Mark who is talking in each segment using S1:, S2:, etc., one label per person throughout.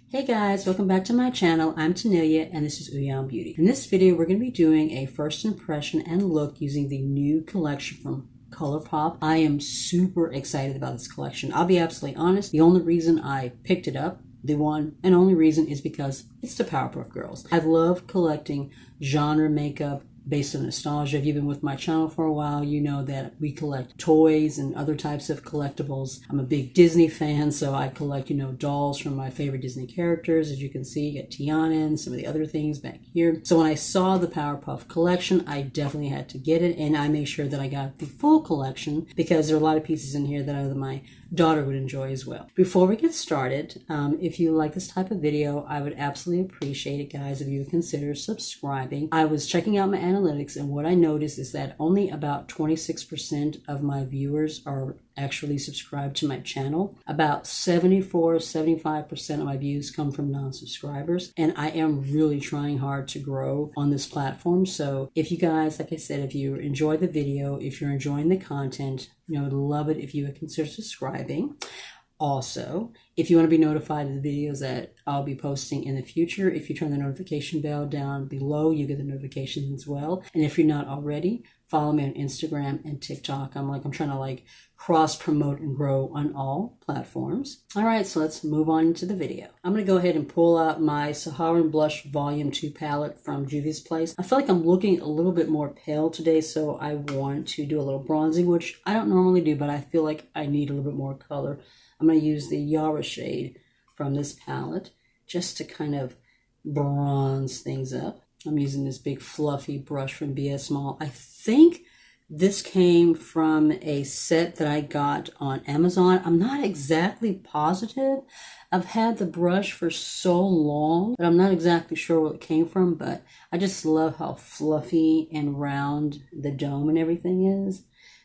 S1: Hey guys, welcome back to my channel. I'm Tanealia and this is AOA Beauty. In this video, we're going to be doing a first impression and look using the new collection from Colourpop. I am super excited about this collection. I'll be absolutely honest, the only reason I picked it up, the one and only reason, is because it's the Powerpuff Girls. I love collecting genre makeup based on nostalgia. If you've been with my channel for a while, you know that we collect toys and other types of collectibles. I'm a big Disney fan, so I collect, dolls from my favorite Disney characters. As you can see, you got Tiana and some of the other things back here. So when I saw the Powerpuff collection, I definitely had to get it, and I made sure that I got the full collection because there are a lot of pieces in here that I know that my daughter would enjoy as well. Before we get started, if you like this type of video, I would absolutely appreciate it, guys, if you would consider subscribing. I was checking out my analytics, and what I noticed is that only about 26% of my viewers are actually subscribed to my channel. About 74-75% of my views come from non-subscribers, and I am really trying hard to grow on this platform. So if you guys, like I said, if you enjoy the video, if you're enjoying the content, I'd love it if you would consider subscribing. Also, if you want to be notified of the videos that I'll be posting in the future, if you turn the notification bell down below, you get the notifications as well. And if you're not already, follow me on Instagram and TikTok. I'm trying to cross promote and grow on all platforms. All right, so let's move on to the video. I'm going to go ahead and pull out my Saharan Blush Volume 2 palette from Juvia's Place. I feel like I'm looking a little bit more pale today, so I want to do a little bronzing, which I don't normally do, but I feel like I need a little bit more color. I'm going to use the Yara shade from this palette just to kind of bronze things up. I'm using this big fluffy brush from BS Mall. I think this came from a set that I got on Amazon. I'm not exactly positive. I've had the brush for so long, but I'm not exactly sure where it came from, but I just love how fluffy and round the dome and everything is.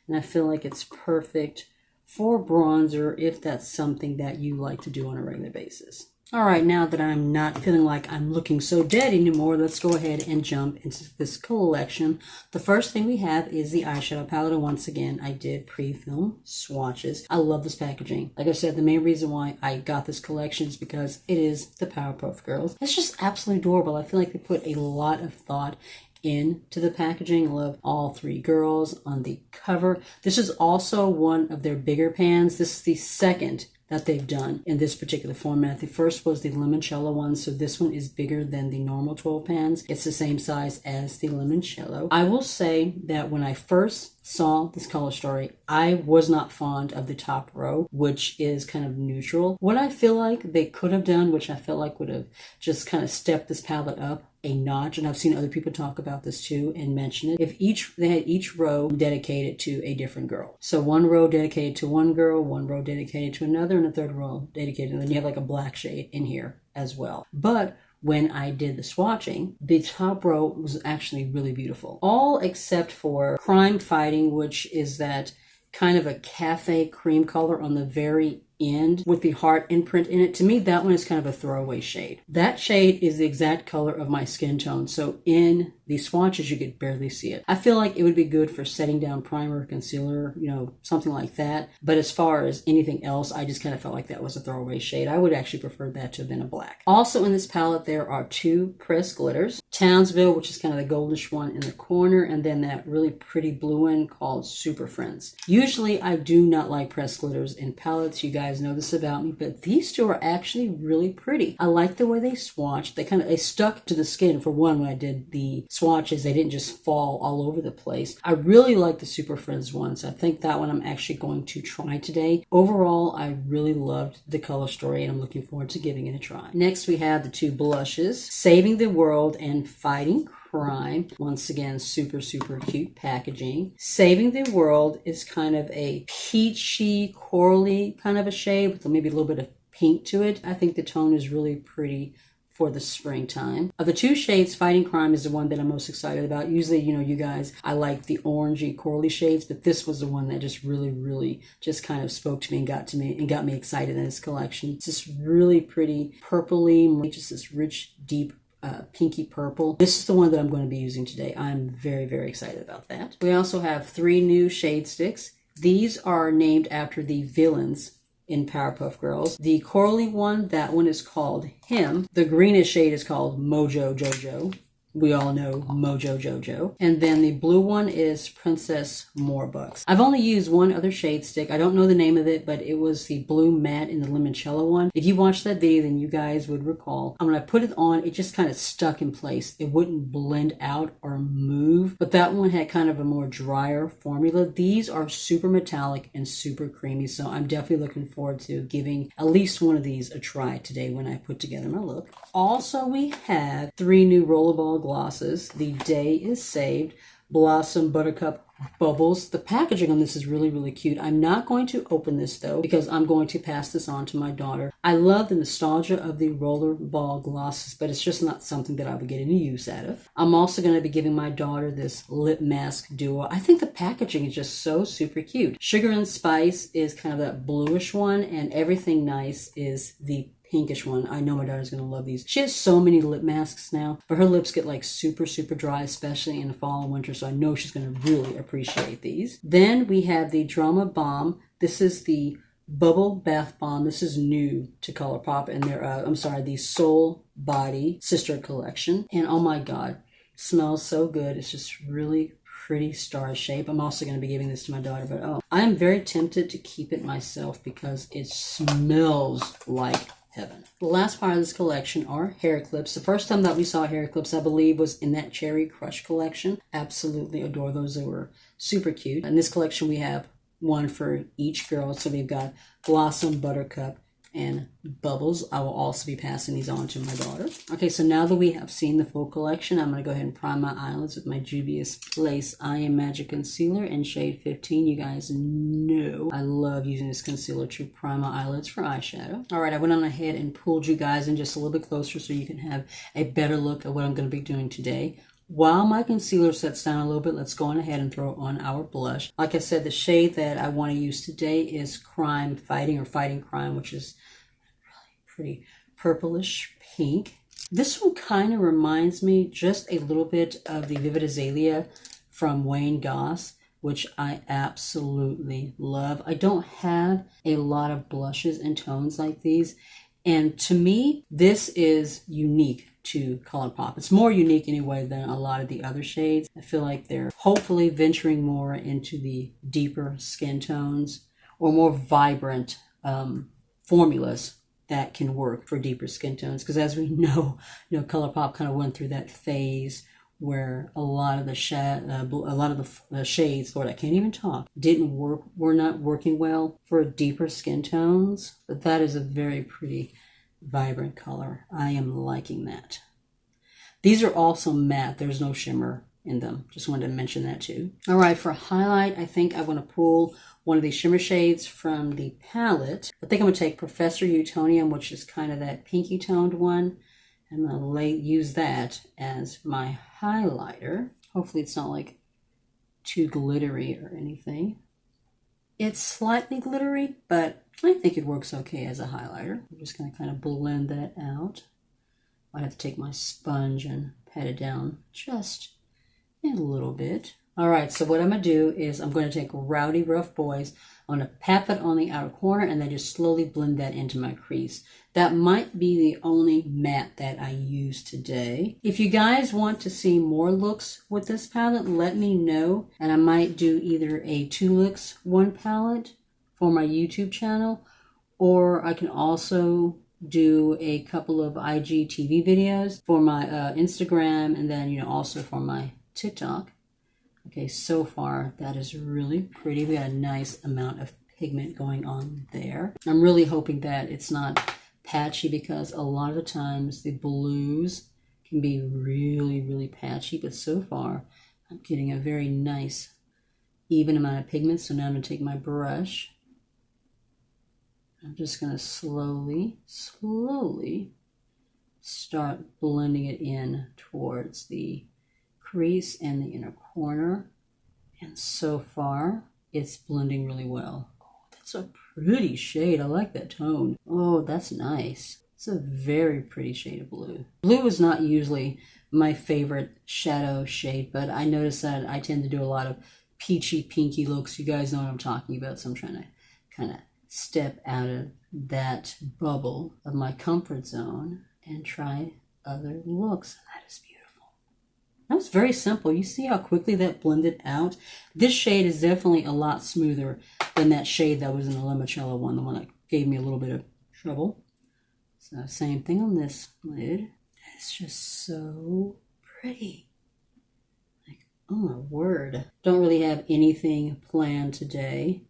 S1: And I feel like it's perfect for bronzer if that's something that you like to do on a regular basis. All right, now that I'm not feeling like I'm looking so dead anymore, let's go ahead and jump into this collection. The first thing we have is the eyeshadow palette, and once again, I did pre-film swatches. I love this packaging. Like I said, the main reason why I got this collection is because it is the Powerpuff Girls. It's just absolutely adorable. I feel like they put a lot of thought into the packaging. I love all three girls on the cover. This is also one of their bigger pans. This is the second that they've done in this particular format. The first was the limoncello one, so this one is bigger than the normal 12 pans. It's the same size as the limoncello. I will say that when I first saw this color story, I was not fond of the top row, which is kind of neutral. What I feel like they could have done, which I felt like would have just kind of stepped this palette up a notch, and I've seen other people talk about this too and mention it, if they had each row dedicated to a different girl. So one row dedicated to one girl, one row dedicated to another, and a third row dedicated, and then you have like a black shade in here as well. But when I did the swatching, the top row was actually really beautiful. All except for Crime Fighting, which is that kind of a cafe cream color on the very end with the heart imprint in it. To me, that one is kind of a throwaway shade. That shade is the exact color of my skin tone, so in the swatches you could barely see it. I feel like it would be good for setting down primer, concealer, something like that. But as far as anything else, I just kind of felt like that was a throwaway shade. I would actually prefer that to have been a black. Also in this palette, there are two pressed glitters. Townsville, which is kind of the goldish one in the corner, and then that really pretty blue one called Super Friends. Usually I do not like pressed glitters in palettes. You guys know this about me, but these two are actually really pretty. I like the way they swatched. They stuck to the skin. For one, when I did the swatches, they didn't just fall all over the place. I really like the Super Friends ones. I think that one I'm actually going to try today. Overall, I really loved the color story, and I'm looking forward to giving it a try. Next, we have the two blushes, Saving the World and Fighting Crime. Once again, super cute packaging. Saving the World is kind of a peachy, corally kind of a shade with maybe a little bit of pink to it. I think the tone is really pretty for the springtime. Of the two shades, Fighting Crime is the one that I'm most excited about. Usually, you guys, I like the orangey, corally shades, but this was the one that just really just kind of spoke to me and got me excited in this collection. It's just really pretty purpley, just this rich, deep pinky purple. This is the one that I'm going to be using today. I'm very excited about that. We also have 3 new shade sticks. These are named after the villains in Powerpuff Girls. The corally one, that one is called Him. The greenish shade is called Mojo Jojo. We all know Mojo Jojo. And then the blue one is Princess Morebucks. I've only used one other shade stick. I don't know the name of it, but it was the blue matte in the limoncello one. If you watched that video, then you guys would recall. When I put it on, it just kind of stuck in place. It wouldn't blend out or move, but that one had kind of a more drier formula. These are super metallic and super creamy, so I'm definitely looking forward to giving at least one of these a try today when I put together my look. Also, we have 3 new rollerball glosses. The Day is Saved, Blossom, Buttercup, Bubbles. The packaging on this is really, really cute. I'm not going to open this though because I'm going to pass this on to my daughter. I love the nostalgia of the rollerball glosses, but it's just not something that I would get any use out of. I'm also going to be giving my daughter this lip mask duo. I think the packaging is just so super cute. Sugar and Spice is kind of that bluish one, and Everything Nice is the pinkish one. I know my daughter's going to love these. She has so many lip masks now, but her lips get like super, super dry, especially in the fall and winter, so I know she's going to really appreciate these. Then we have the Drama Bomb. This is the Bubble Bath Bomb. This is new to Colourpop, and they're, the Soul Body Sister Collection. And oh my God, it smells so good. It's just really pretty star shape. I'm also going to be giving this to my daughter, but I am very tempted to keep it myself because it smells like heaven. The last part of this collection are hair clips. The first time that we saw hair clips, I believe, was in that Cherry Crush collection. Absolutely adore those. They were super cute. In this collection, we have one for each girl. So we've got Blossom, Buttercup, and Bubbles. I will also be passing these on to my daughter. Okay, so now that we have seen the full collection, I'm going to go ahead and prime my eyelids with my Juvia's Place I Am Magic Concealer in shade 15. You guys know I love using this concealer to prime my eyelids for eyeshadow. All right, I went on ahead and pulled you guys in just a little bit closer so you can have a better look at what I'm going to be doing today. While my concealer sets down a little bit, let's go on ahead and throw on our blush. Like I said, the shade that I want to use today is Crime Fighting, or Fighting Crime, which is really pretty purplish pink. This one kind of reminds me just a little bit of the Vivid Azalea from Wayne Goss, which I absolutely love. I don't have a lot of blushes and tones like these, and to me, this is unique to Colourpop. It's more unique anyway than a lot of the other shades. I feel like they're hopefully venturing more into the deeper skin tones or more vibrant formulas that can work for deeper skin tones. Because as we know, Colourpop kind of went through that phase where a lot of the shades, Lord, I can't even talk, were not working well for deeper skin tones. But that is a very pretty vibrant color. I am liking that. These are also matte. There's no shimmer in them. Just wanted to mention that too. All right, for highlight, I think I want to pull one of these shimmer shades from the palette. I think I'm going to take Professor Utonium, which is kind of that pinky toned one. I'm going to use that as my highlighter. Hopefully it's not like too glittery or anything. It's slightly glittery, but I think it works okay as a highlighter. I'm just going to kind of blend that out. I have to take my sponge and pat it down just a little bit. All right, so what I'm going to do is I'm going to take Rowdy Rough Boys. I'm going to pat that on the outer corner and then just slowly blend that into my crease. That might be the only matte that I use today. If you guys want to see more looks with this palette, let me know. And I might do either a 2 looks 1 palette for my YouTube channel, or I can also do a couple of IGTV videos for my Instagram, and then also for my TikTok. Okay, so far that is really pretty. We got a nice amount of pigment going on there. I'm really hoping that it's not patchy, because a lot of the times the blues can be really, really patchy, but so far I'm getting a very nice even amount of pigment. So now I'm going to take my brush. I'm just going to slowly start blending it in towards the crease and the inner corner. And so far, it's blending really well. Oh, that's a pretty shade. I like that tone. Oh, that's nice. It's a very pretty shade of blue. Blue is not usually my favorite shadow shade, but I notice that I tend to do a lot of peachy, pinky looks. You guys know what I'm talking about, so I'm trying to kind of step out of that bubble of my comfort zone and try other looks. That is beautiful. That was very simple. You see how quickly that blended out? This shade is definitely a lot smoother than that shade that was in the limoncello one, the one that gave me a little bit of trouble. So same thing on this lid. It's just so pretty. Like, oh my word. Don't really have anything planned today.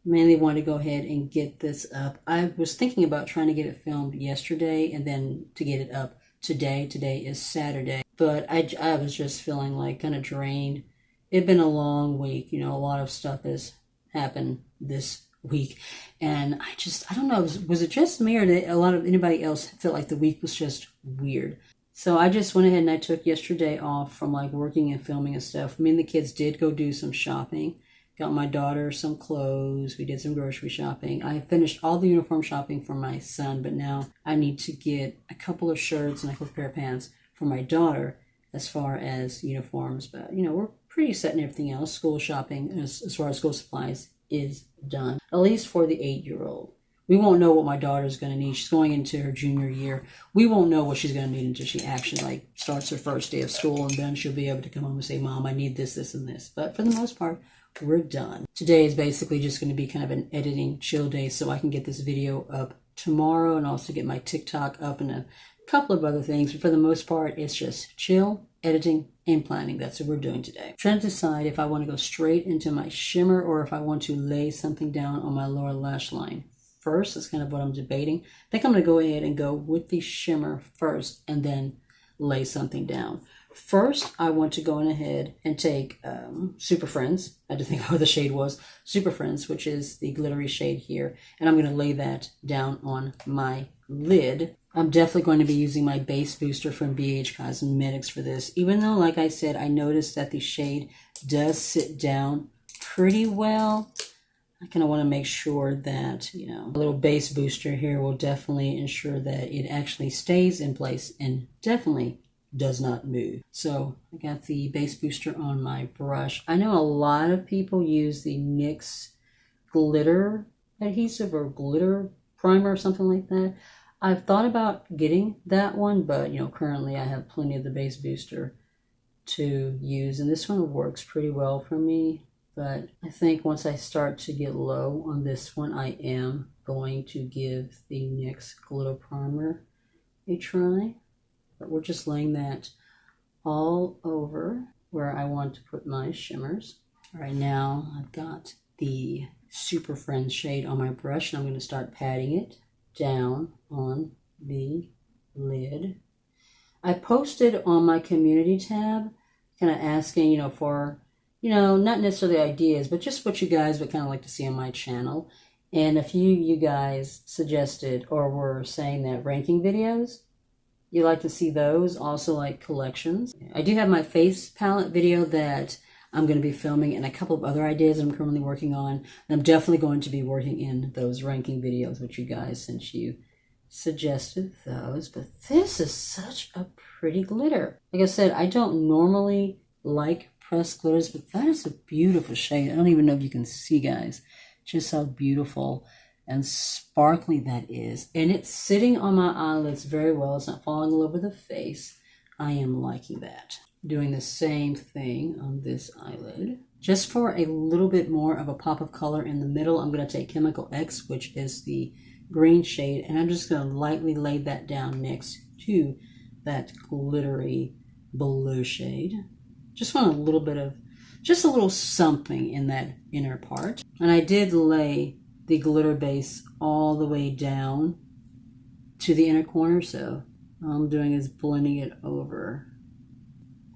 S1: Mainly want to go ahead and get this up. I was thinking about trying to get it filmed yesterday and then to get it up today. Today is Saturday. But I was just feeling like kind of drained. It'd been a long week. You know, a lot of stuff has happened this week. And I don't know, was it just me or did anybody else felt like the week was just weird? So I just went ahead and I took yesterday off from like working and filming and stuff. Me and the kids did go do some shopping. Got my daughter some clothes. We did some grocery shopping. I finished all the uniform shopping for my son, but now I need to get a couple of shirts and a couple of pair of pants for my daughter as far as uniforms. But, you know, we're pretty set in everything else. School shopping, as far as school supplies, is done. At least for the 8-year-old. We won't know what my daughter's going to need. She's going into her junior year. We won't know what she's going to need until she actually like starts her first day of school, and then she'll be able to come home and say, Mom, I need this, this, and this. But for the most part, we're done. Today is basically just going to be kind of an editing chill day so I can get this video up tomorrow and also get my TikTok up and a couple of other things. But for the most part, it's just chill, editing, and planning. That's what we're doing today. I'm trying to decide if I want to go straight into my shimmer or if I want to lay something down on my lower lash line first. That's kind of what I'm debating. I think I'm going to go ahead and go with the shimmer first and then lay something down. First, I want to go on ahead and take Super Friends. I had to think of what the shade was. Super Friends, which is the glittery shade here. And I'm going to lay that down on my lid. I'm definitely going to be using my base booster from BH Cosmetics for this. Even though, like I said, I noticed that the shade does sit down pretty well. I kind of want to make sure that, you know, a little base booster here will definitely ensure that it actually stays in place and definitely does not move. So I got the base booster on my brush. I know a lot of people use the NYX glitter adhesive or glitter primer or something like that. I've thought about getting that one, but you know, currently I have plenty of the base booster to use, and this one works pretty well for me. But I think once I start to get low on this one, I am going to give the NYX glitter primer a try. But we're just laying that all over where I want to put my shimmers. Right now, I've got the Super Friends shade on my brush, and I'm going to start patting it down on the lid. I posted on my community tab, kind of asking, you know, for, you know, not necessarily ideas, but just what you guys would kind of like to see on my channel. And a few of you guys suggested or were saying that ranking videos, you like to see those, also like collections. I do have my face palette video that I'm going to be filming and a couple of other ideas I'm currently working on. And I'm definitely going to be working in those ranking videos with you guys since you suggested those. But this is such a pretty glitter. Like I said, I don't normally like pressed glitters, but that is a beautiful shade. I don't even know if you can see, guys, just how beautiful and sparkly that is. And it's sitting on my eyelids very well. It's not falling all over the face. I am liking that. Doing the same thing on this eyelid. Just for a little bit more of a pop of color in the middle, I'm going to take Chemical X, which is the green shade, and I'm just going to lightly lay that down next to that glittery blue shade. Just want a little bit of, just a little something in that inner part. And I did lay the glitter base all the way down to the inner corner, so all I'm doing is blending it over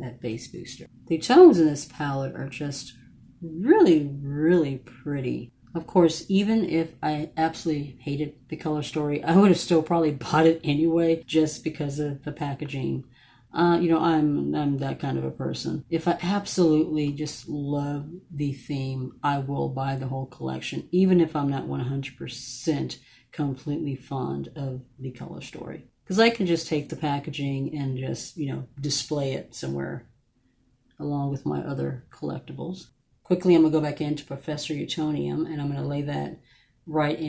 S1: that base booster. The tones in this palette are just really, really pretty. Of course, even if I absolutely hated the color story, I would have still probably bought it anyway, just because of the packaging. You know, I'm that kind of a person. If I absolutely just love the theme, I will buy the whole collection, even if I'm not 100% completely fond of the color story. Because I can just take the packaging and just, you know, display it somewhere along with my other collectibles. Quickly, I'm going to go back into Professor Utonium, and I'm going to lay that right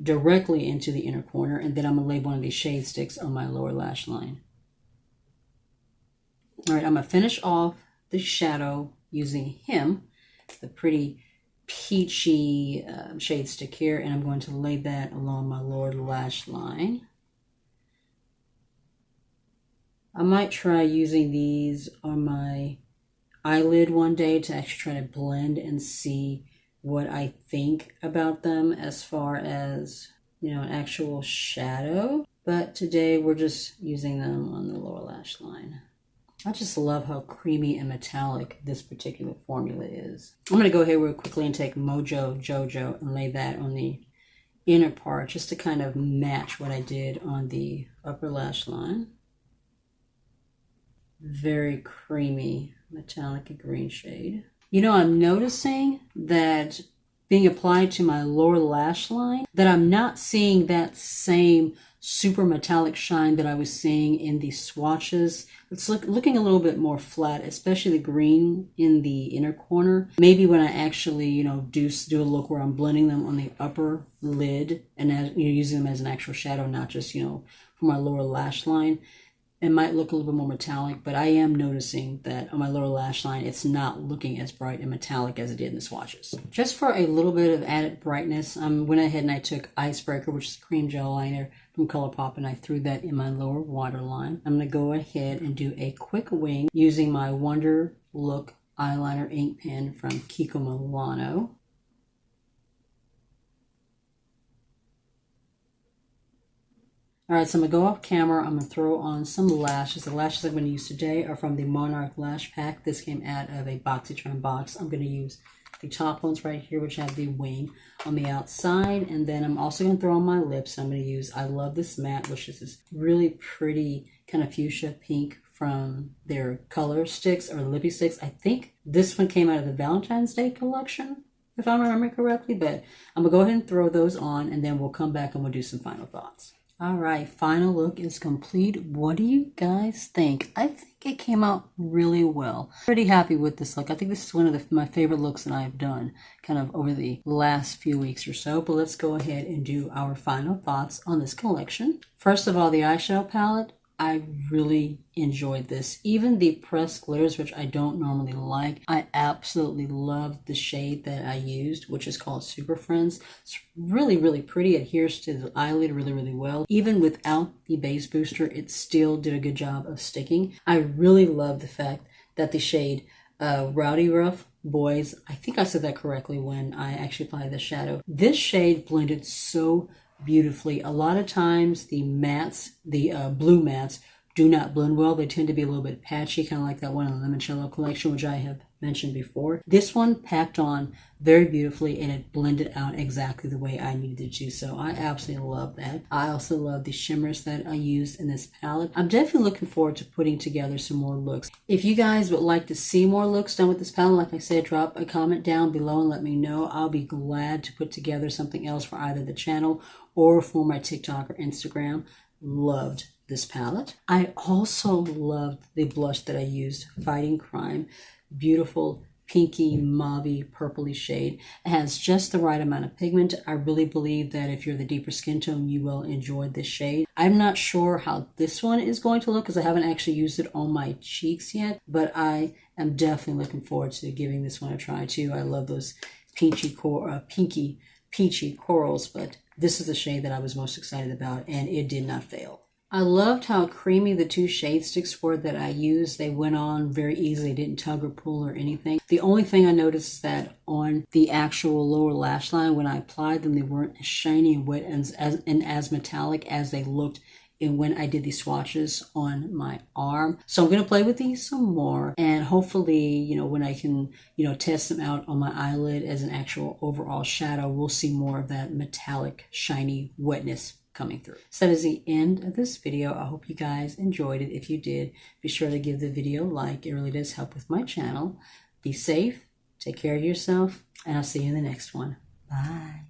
S1: directly into the inner corner, and then I'm going to lay one of these shade sticks on my lower lash line. All right, I'm going to finish off the shadow using the pretty peachy shade stick here, and I'm going to lay that along my lower lash line. I might try using these on my eyelid one day to actually try to blend and see what I think about them as far as, an actual shadow. But today we're just using them on the lower lash line. I just love how creamy and metallic this particular formula is. I'm going to go ahead real quickly and take Mojo Jojo and lay that on the inner part just to kind of match what I did on the upper lash line. Very creamy, metallic green shade. I'm noticing that being applied to my lower lash line, that I'm not seeing that same super metallic shine that I was seeing in the swatches. It's looking a little bit more flat, especially the green in the inner corner. Maybe when I actually, do a look where I'm blending them on the upper lid and using them as an actual shadow, not just, for my lower lash line. It might look a little bit more metallic, but I am noticing that on my lower lash line, it's not looking as bright and metallic as it did in the swatches. Just for a little bit of added brightness, I went ahead and I took Icebreaker, which is a cream gel liner from Colourpop, and I threw that in my lower waterline. I'm going to go ahead and do a quick wing using my Wonderlook eyeliner ink pen from Kiko Milano. All right, so I'm going to go off camera. I'm going to throw on some lashes. The lashes I'm going to use today are from the Monarch Lash Pack. This came out of a BoxyCharm box. I'm going to use the top ones right here, which have the wing on the outside. And then I'm also going to throw on my lips. I'm going to use I Love This Matte, which is this really pretty kind of fuchsia pink from their color sticks or Lippie sticks. I think this one came out of the Valentine's Day collection, if I remember correctly. But I'm going to go ahead and throw those on, and then we'll come back and we'll do some final thoughts. All right, final look is complete. What do you guys think? I think it came out really well. Pretty happy with this look. I think this is one of my favorite looks that I've done kind of over the last few weeks or so. But let's go ahead and do our final thoughts on this collection. First of all, the eyeshadow palette. I really enjoyed this. Even the pressed glitters, which I don't normally like, I absolutely loved the shade that I used, which is called Super Friends. It's really, really pretty. It adheres to the eyelid really, really well. Even without the base booster, it still did a good job of sticking. I really love the fact that the shade Rowdy Rough Boys, I think I said that correctly when I actually applied the shadow. This shade blended so beautifully. A lot of times the mattes, the blue mattes, do not blend well. They tend to be a little bit patchy, kind of like that one in the Limoncello collection, which I have mentioned before. This one packed on very beautifully, and it blended out exactly the way I needed it to. So I absolutely love that. I also love the shimmers that I used in this palette. I'm definitely looking forward to putting together some more looks. If you guys would like to see more looks done with this palette, like I said, drop a comment down below and let me know. I'll be glad to put together something else for either the channel or for my TikTok or Instagram. Loved this palette. I also loved the blush that I used, Fighting Crime. Beautiful pinky, mauvey, purpley shade. It has just the right amount of pigment. I really believe that if you're the deeper skin tone, you will enjoy this shade. I'm not sure how this one is going to look because I haven't actually used it on my cheeks yet, but I am definitely looking forward to giving this one a try too. I love those peachy corals, but this is the shade that I was most excited about, and it did not fail. I loved how creamy the two shade sticks were that I used. They went on very easily, didn't tug or pull or anything. The only thing I noticed is that on the actual lower lash line, when I applied them, they weren't as shiny and wet and as metallic as they looked when I did these swatches on my arm. So I'm going to play with these some more, and hopefully, when I can, test them out on my eyelid as an actual overall shadow, we'll see more of that metallic, shiny wetness coming through. So that is the end of this video. I hope you guys enjoyed it. If you did, be sure to give the video a like. It really does help with my channel. Be safe, take care of yourself, and I'll see you in the next one. Bye.